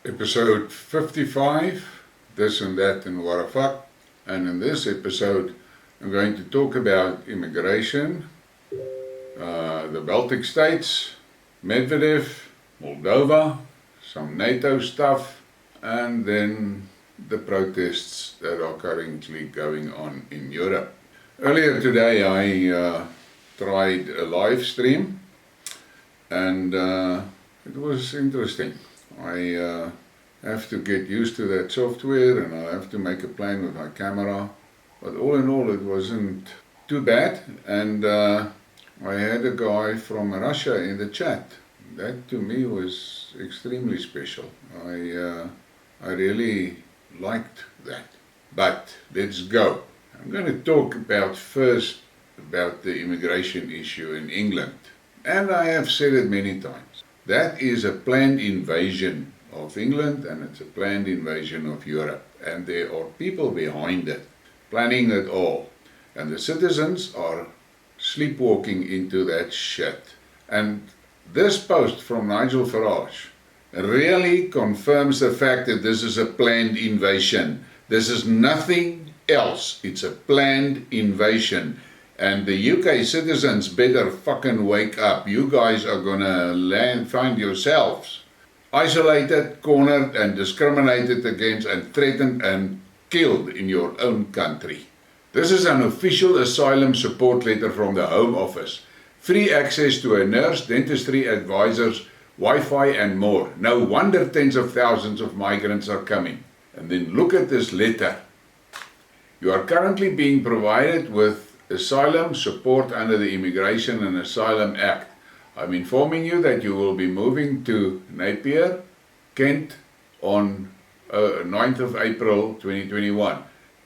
Episode 55, this and that and what a fuck. And in this episode I'm going to talk about immigration, the Baltic states, Medvedev, Moldova, some NATO stuff, and then the protests that are currently going on in Europe. Earlier today I tried a live stream and it was interesting. I have to get used to that software and I have to make a plan with my camera, but all in all it wasn't too bad. And I had a guy from Russia in the chat. That to me was extremely special. I really liked that. But let's go. I'm going to talk first about the immigration issue in England. And I have said it many times. That is a planned invasion of England and it's a planned invasion of Europe. And there are people behind it, planning it all. And the citizens are sleepwalking into that shit. And this post from Nigel Farage really confirms the fact that this is a planned invasion. This is nothing else. It's a planned invasion. And the UK citizens better fucking wake up. You guys are gonna find yourselves isolated, cornered and discriminated against and threatened and killed in your own country. This is an official asylum support letter from the Home Office. Free access to a nurse, dentistry, advisors, Wi-Fi and more. No wonder tens of thousands of migrants are coming. And then look at this letter. You are currently being provided with asylum support under the Immigration and Asylum Act. I'm informing you that you will be moving to Napier, Kent on 9th of April 2021.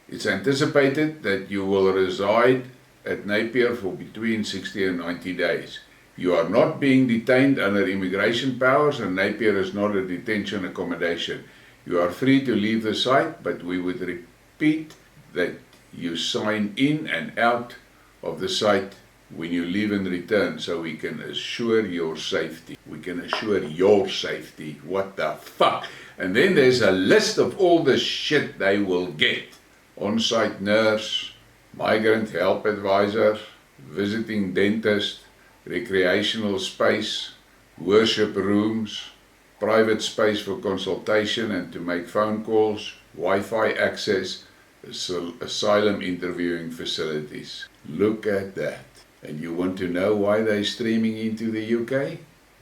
It's anticipated that you will reside at Napier for between 60 and 90 days. You are not being detained under immigration powers and Napier is not a detention accommodation. You are free to leave the site, but we would repeat that you sign in and out of the site when you leave and return so we can assure your safety. We can assure your safety. What the fuck? And then there's a list of all the shit they will get. On-site nurse, migrant help advisor, visiting dentist, recreational space, worship rooms, private space for consultation and to make phone calls, Wi-Fi access, asylum interviewing facilities. Look at that. And you want to know why they're streaming into the UK?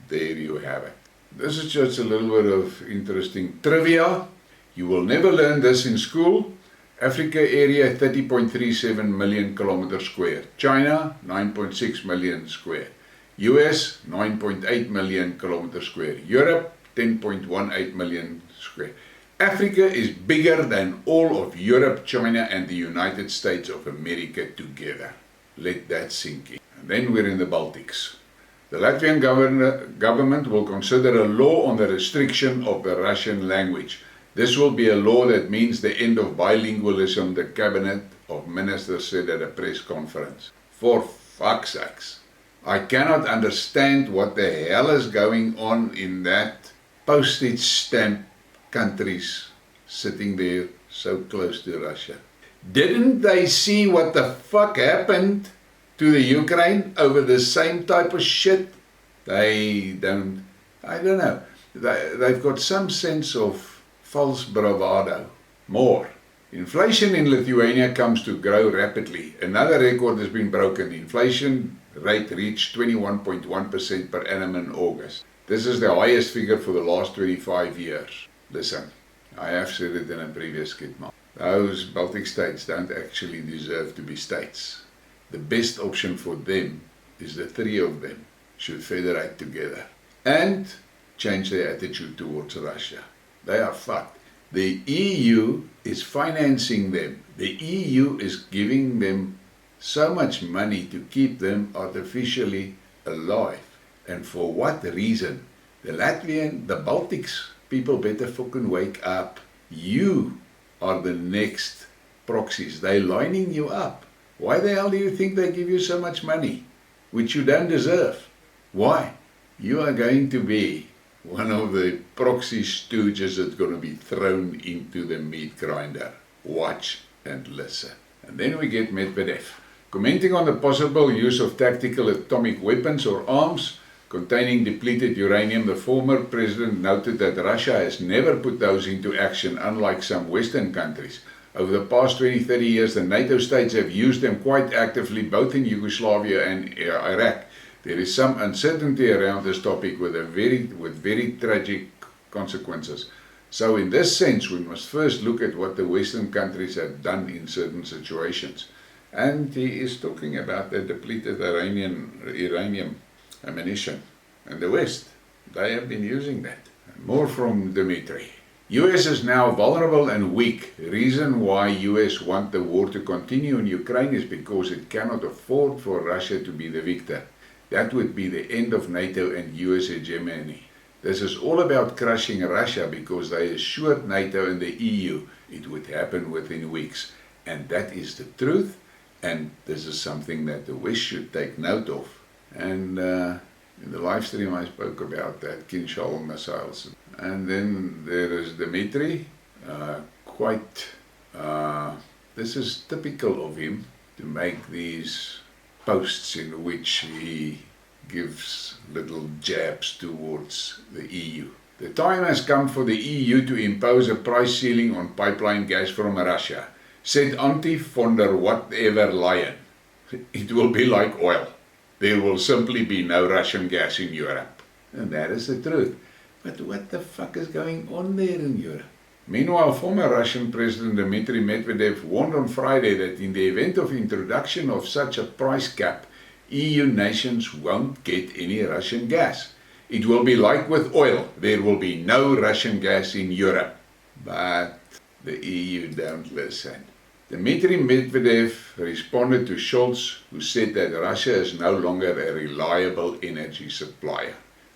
There you have it. This is just a little bit of interesting trivia. You will never learn this in school. Africa area 30.37 million kilometers square. China 9.6 million square. US 9.8 million kilometers square. Europe 10.18 million square. Africa is bigger than all of Europe, China and the United States of America together. Let that sink in. And then we're in the Baltics. The Latvian government will consider a law on the restriction of the Russian language. This will be a law that means the end of bilingualism, the Cabinet of Ministers said at a press conference. For fuck's sakes. I cannot understand what the hell is going on in that postage stamp countries sitting there so close to Russia. Didn't they see what the fuck happened to the Ukraine over the same type of shit? I don't know. They've got some sense of false bravado. More. Inflation in Lithuania comes to grow rapidly. Another record has been broken. The inflation rate reached 21.1% per annum in August. This is the highest figure for the last 25 years. Listen, I have said it in a previous Skidmarks. Those Baltic states don't actually deserve to be states. The best option for them is the three of them should federate together and change their attitude towards Russia. They are fucked. The EU is financing them. The EU is giving them so much money to keep them artificially alive. And for what reason? The Baltics people better fucking wake up. You are the next proxies. They're lining you up. Why the hell do you think they give you so much money, which you don't deserve? Why? You are going to be one of the proxy stooges that's going to be thrown into the meat grinder. Watch and listen. And then we get Medvedev. Commenting on the possible use of tactical atomic weapons or arms containing depleted uranium, the former president noted that Russia has never put those into action, unlike some Western countries. Over the past 20-30 years, the NATO states have used them quite actively, both in Yugoslavia and Iraq. There is some uncertainty around this topic with very tragic consequences. So in this sense, we must first look at what the Western countries have done in certain situations. And he is talking about the depleted uranium ammunition. And the West, they have been using that. More from Dmitry. US is now vulnerable and weak. Reason why US want the war to continue in Ukraine is because it cannot afford for Russia to be the victor. That would be the end of NATO and US hegemony. This is all about crushing Russia because they assured NATO and the EU it would happen within weeks. And that is the truth, and this is something that the West should take note of. And in the live stream I spoke about that Kinshal missiles. And then there is Dmitry, this is typical of him to make these posts in which he gives little jabs towards the EU. The time has come for the EU to impose a price ceiling on pipeline gas from Russia, said Auntie von der whatever Leyen. It will be like oil. There will simply be no Russian gas in Europe. And that is the truth. But what the fuck is going on there in Europe? Meanwhile, former Russian President Dmitry Medvedev warned on Friday that in the event of introduction of such a price cap, EU nations won't get any Russian gas. It will be like with oil. There will be no Russian gas in Europe. But the EU don't listen. Dmitry Medvedev responded to Scholz, who said that Russia is no longer a reliable energy supplier.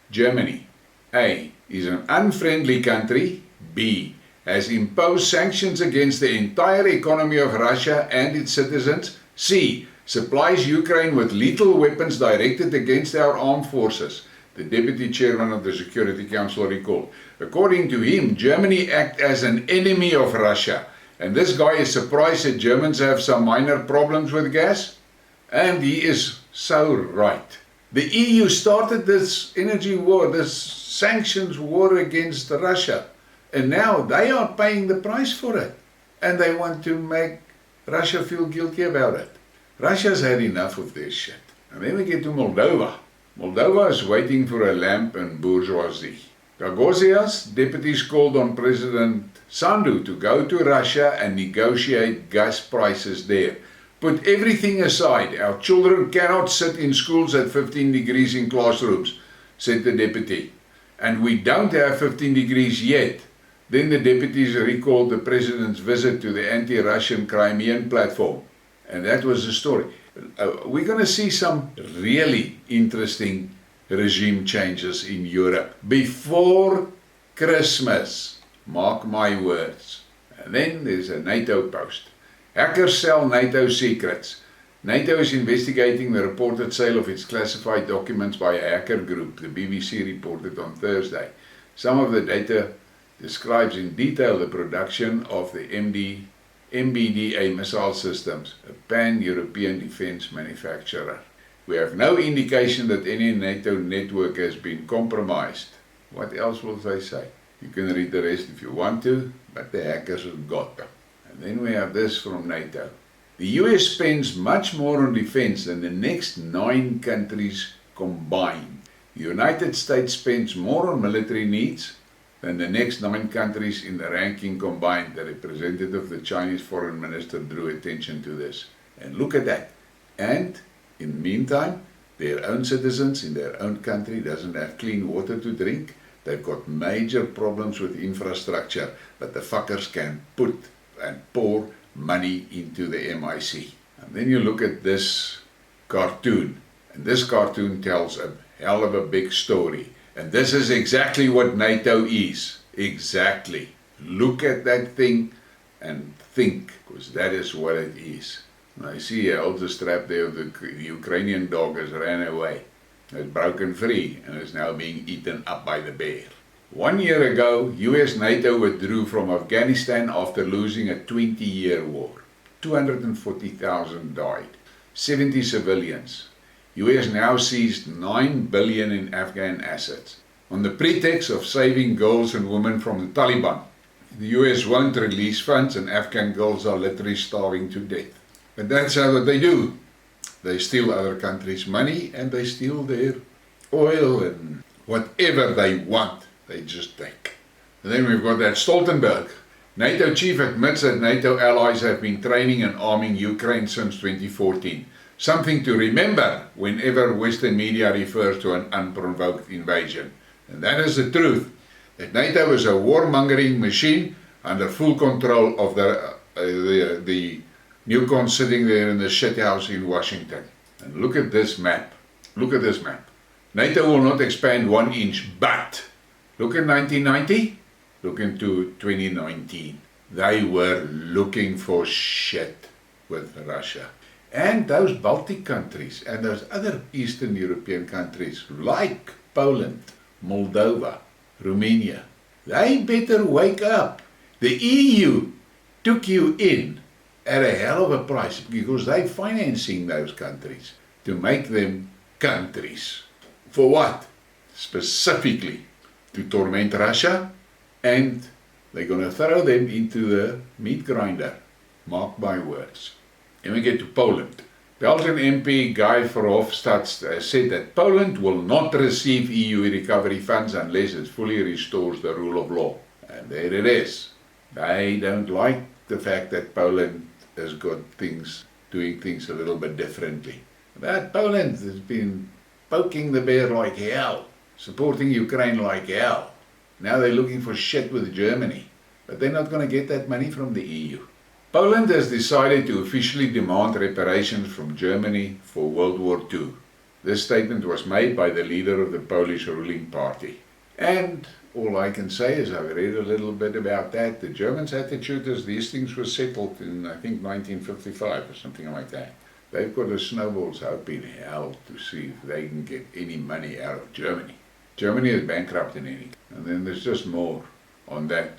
Germany, A, is an unfriendly country. B, has imposed sanctions against the entire economy of Russia and its citizens. C, supplies Ukraine with lethal weapons directed against our armed forces, the deputy chairman of the Security Council recalled. According to him, Germany acts as an enemy of Russia. And this guy is surprised that Germans have some minor problems with gas? And he is so right. The EU started this energy war, this sanctions war against Russia. And now they are paying the price for it. And they want to make Russia feel guilty about it. Russia's had enough of this shit. And then we get to Moldova. Moldova is waiting for a lamp and bourgeoisie. Gagosias, deputies called on President Sandu to go to Russia and negotiate gas prices there. Put everything aside. Our children cannot sit in schools at 15 degrees in classrooms, said the deputy. And we don't have 15 degrees yet. Then the deputies recalled the president's visit to the anti-Russian Crimean platform. And that was the story. We're going to see some really interesting regime changes in Europe before Christmas. Mark my words. And then there's a NATO post. Hackers sell NATO secrets. NATO is investigating the reported sale of its classified documents by a hacker group, the BBC reported on Thursday. Some of the data describes in detail the production of the MBDA missile systems, a pan-European defense manufacturer. We have no indication that any NATO network has been compromised. What else will they say? You can read the rest if you want to, but the hackers have got them. And then we have this from NATO. The US spends much more on defense than the next 9 countries combined. The United States spends more on military needs than the next 9 countries in the ranking combined. The representative of the Chinese foreign minister drew attention to this. And look at that. And in the meantime, their own citizens in their own country doesn't have clean water to drink. They've got major problems with infrastructure, but the fuckers can put and pour money into the MIC. And then you look at this cartoon, and this cartoon tells a hell of a big story. And this is exactly what NATO is. Exactly. Look at that thing and think, because that is what it is. And I see a halter strap there of the Ukrainian dog has ran away. It's broken free and is now being eaten up by the bear. 1 year ago, US NATO withdrew from Afghanistan after losing a 20-year war. 240,000 died, 70 civilians. US now seized $9 billion in Afghan assets on the pretext of saving girls and women from the Taliban. The US won't release funds and Afghan girls are literally starving to death. But that's how they do. They steal other countries' money and they steal their oil and whatever they want, they just take. And then we've got that Stoltenberg. NATO chief admits that NATO allies have been training and arming Ukraine since 2014. Something to remember whenever Western media refers to an unprovoked invasion. And that is the truth. That NATO is a warmongering machine under full control of the newcons sitting there in the shithouse in Washington. And look at this map. Look at this map. NATO will not expand 1 inch, but look at 1990, look into 2019. They were looking for shit with Russia. And those Baltic countries and those other Eastern European countries like Poland, Moldova, Romania, they better wake up. The EU took you in at a hell of a price because they're financing those countries to make them countries. For what? Specifically to torment Russia, and they're going to throw them into the meat grinder. Mark my words. And we get to Poland. Belgian MP Guy Verhofstadt said that Poland will not receive EU recovery funds unless it fully restores the rule of law. And there it is. They don't like the fact that Poland has got doing things a little bit differently. But Poland has been poking the bear like hell, supporting Ukraine like hell. Now they're looking for shit with Germany, but they're not going to get that money from the EU. Poland has decided to officially demand reparations from Germany for World War II. This statement was made by the leader of the Polish ruling party. And all I can say is I've read a little bit about that. The Germans' attitude is these things were settled in, I think, 1955 or something like that. They've got a snowball's hope in hell to see if they can get any money out of Germany. Germany is bankrupt in any. And then there's just more on that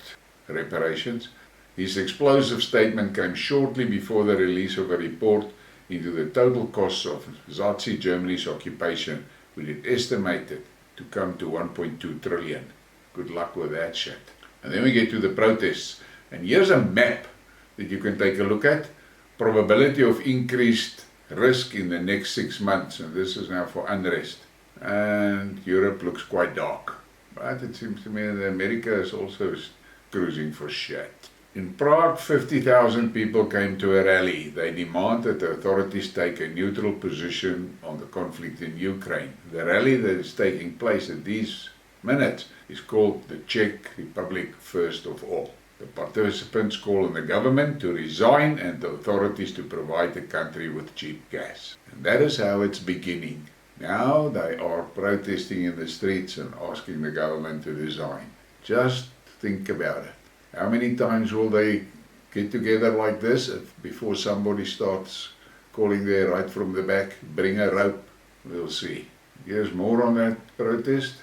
reparations. His explosive statement came shortly before the release of a report into the total costs of Nazi Germany's occupation, which it estimated to come to 1.2 trillion. Good luck with that shit. And then we get to the protests. And here's a map that you can take a look at. Probability of increased risk in the next 6 months, and this is now for unrest. And Europe looks quite dark. But it seems to me that America is also cruising for shit. In Prague, 50,000 people came to a rally. They demand that the authorities take a neutral position on the conflict in Ukraine. The rally that is taking place at these minutes is called the Czech Republic First of All. The participants call on the government to resign and the authorities to provide the country with cheap gas. And that is how it's beginning. Now they are protesting in the streets and asking the government to resign. Just think about it. How many times will they get together like this before somebody starts calling there right from the back, bring a rope? We'll see. Here's more on that protest.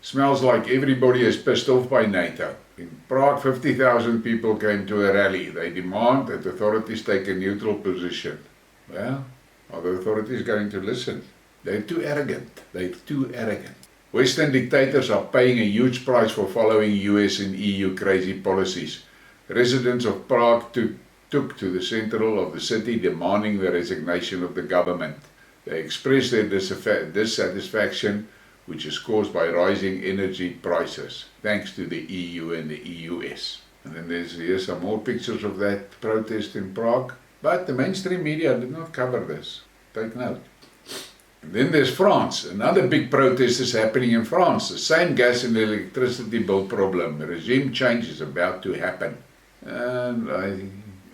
Smells like everybody is pissed off by NATO. In Prague, 50,000 people came to a rally. They demand that authorities take a neutral position. Well, are the authorities going to listen? They're too arrogant. They're too arrogant. Western dictators are paying a huge price for following US and EU crazy policies. Residents of Prague took to the central of the city demanding the resignation of the government. They expressed their dissatisfaction, which is caused by rising energy prices, thanks to the EU and the EUS. And then here's some more pictures of that protest in Prague. But the mainstream media did not cover this. Take note. And then there's France. Another big protest is happening in France. The same gas and electricity bill problem. Regime change is about to happen. And I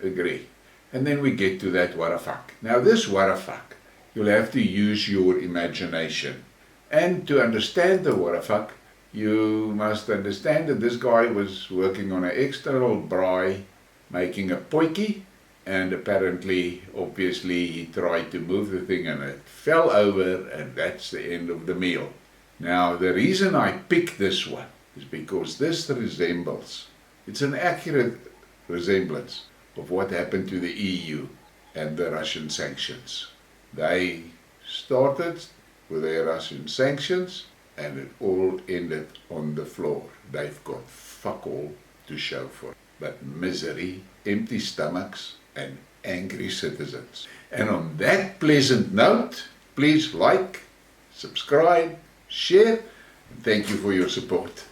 agree. And then we get to that what the fuck. Now this what the fuck, you'll have to use your imagination. And to understand the what the fuck, you must understand that this guy was working on an external braai, making a potjie, and apparently, obviously, he tried to move the thing and it fell over, and that's the end of the meal. Now, the reason I picked this one is because this resembles, it's an accurate resemblance of what happened to the EU and the Russian sanctions. They started with their Russian sanctions and it all ended on the floor. They've got fuck all to show for it, but misery, empty stomachs and angry citizens. And on that pleasant note, please like, subscribe, share, and thank you for your support.